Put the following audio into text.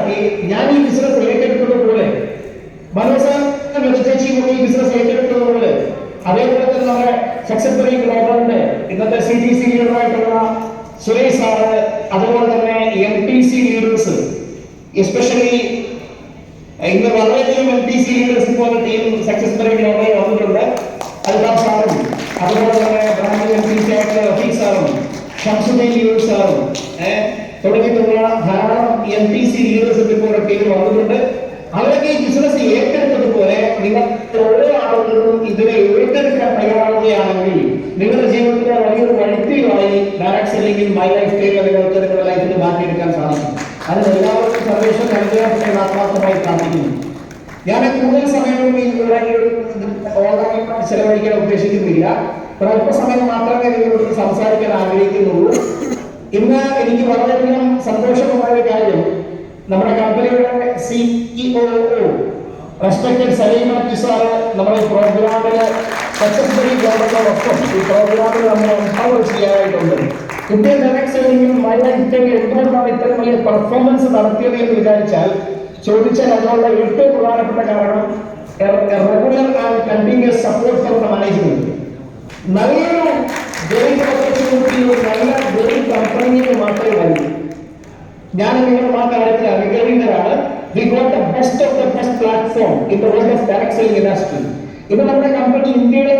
മനസ്സിലാക്കി ഞാൻ ഈ ബിസിനസ് ഏറ്റെടുത്തതുപോലെ മനോസാർ ചേച്ചിയും ഈ ബിസിനസ് ഏറ്റെടുത്തതുപോലെ അതേപോലെ തന്നെ നമ്മുടെ സക്സസ്ഫുള്ളി ഗ്ലോബലിന്റെ ഇന്നത്തെ CTC ലീഡറായിട്ടുള്ള സുരേഷ് സാറ്, അതുപോലെ തന്നെ MTC ലീഡേഴ്സ്, എസ്പെഷ്യലി ഇന്ന് വളരെയധികം MTC ലീഡേഴ്സ് പോലെ ടീം സക്സസ്ഫുള്ളി ഗ്ലോബലിൽ വന്നിട്ടുണ്ട്. അൽതാഫ് സാറും അതുപോലെ തന്നെ ബ്രാൻഡ് MTC ആയിട്ടുള്ള റഫീഖ് സാറും ഷംസുദ്ദീൻ ലീഡേഴ്സ് സാറും തുടങ്ങിയിട്ടുള്ള ധാരാളം MTC ലീഡേഴ്സ് ഇപ്പോൾ ടീമിൽ വന്നിട്ടുണ്ട്. അവരൊക്കെ ഈ ബിസിനസ് ഏറ്റെടുത്തതുപോലെ നിങ്ങൾ ഓരോ ആളുകളും ഇതിനെ ഏറ്റെടുക്കാൻ തയ്യാറാവുകയാണെങ്കിൽ നിങ്ങളുടെ ജീവിതത്തിലെ വലിയൊരു വഴിത്തിരിവായി ഡയറക്ട് സെല്ലിംഗിൽ മൈ ലൈഫ് സ്റ്റൈൽ നിങ്ങൾക്ക് നിങ്ങളുടെ ലൈഫിൽ മാറ്റിയെടുക്കാൻ സാധിക്കും. അതിന് എല്ലാവർക്കും സർവേശ്വരൻ അനുഗ്രഹത്തെ ആത്മാർത്ഥമായി പ്രാർത്ഥിക്കുന്നു. ഞാൻ കൂടുതൽ സമയവും ഓൺലൈൻ ചെലവഴിക്കാൻ ഉദ്ദേശിക്കുന്നില്ല. ഒരല്പസമയം മാത്രമേ നിങ്ങളോട് സംസാരിക്കാൻ ആഗ്രഹിക്കുന്നുള്ളൂ. ഇന്ന് എനിക്ക് വളരെയധികം സന്തോഷമായ ഒരു കാര്യം, നമ്മുടെ കമ്പനിയുടെ CEO റെസ്പെക്ടഡ് സലീം സാറ് നമ്മുടെ പ്രോഗ്രാമില് സക്സസ്ഫുള്ളി ഗ്ലോബലിനൊപ്പം ഈ പ്രോഗ്രാമിൽ നമ്മൾ എംപവർ ചെയ്യാനായിട്ടുണ്ട്. ഇന്ത്യൻ ഡയറക്ട് സെല്ലിംഗിൽ എന്തുകൊണ്ടാണ് ഇത്തരം വലിയ പെർഫോമൻസ് നടത്തിയത് എന്ന് വിചാരിച്ചാൽ ചോദിച്ചാൽ അതിനുള്ള ഏറ്റവും പ്രധാനപ്പെട്ട കാരണം regular and continuous support from the management. നല്ലൊരു ജോലി ഓപ്പർച്യൂണിറ്റി നല്ല ജോലി കമ്പനിയിൽ മാത്രമേ വരൂ. ഞാൻ നിങ്ങളുടെ ആ കാര്യത്തിൽ അനുഗ്രഹീതരാണ്. We got the best of the best platform in the world of direct selling industry. ഇന്ന് നമ്മുടെ കമ്പനി ഇന്ത്യയിലെ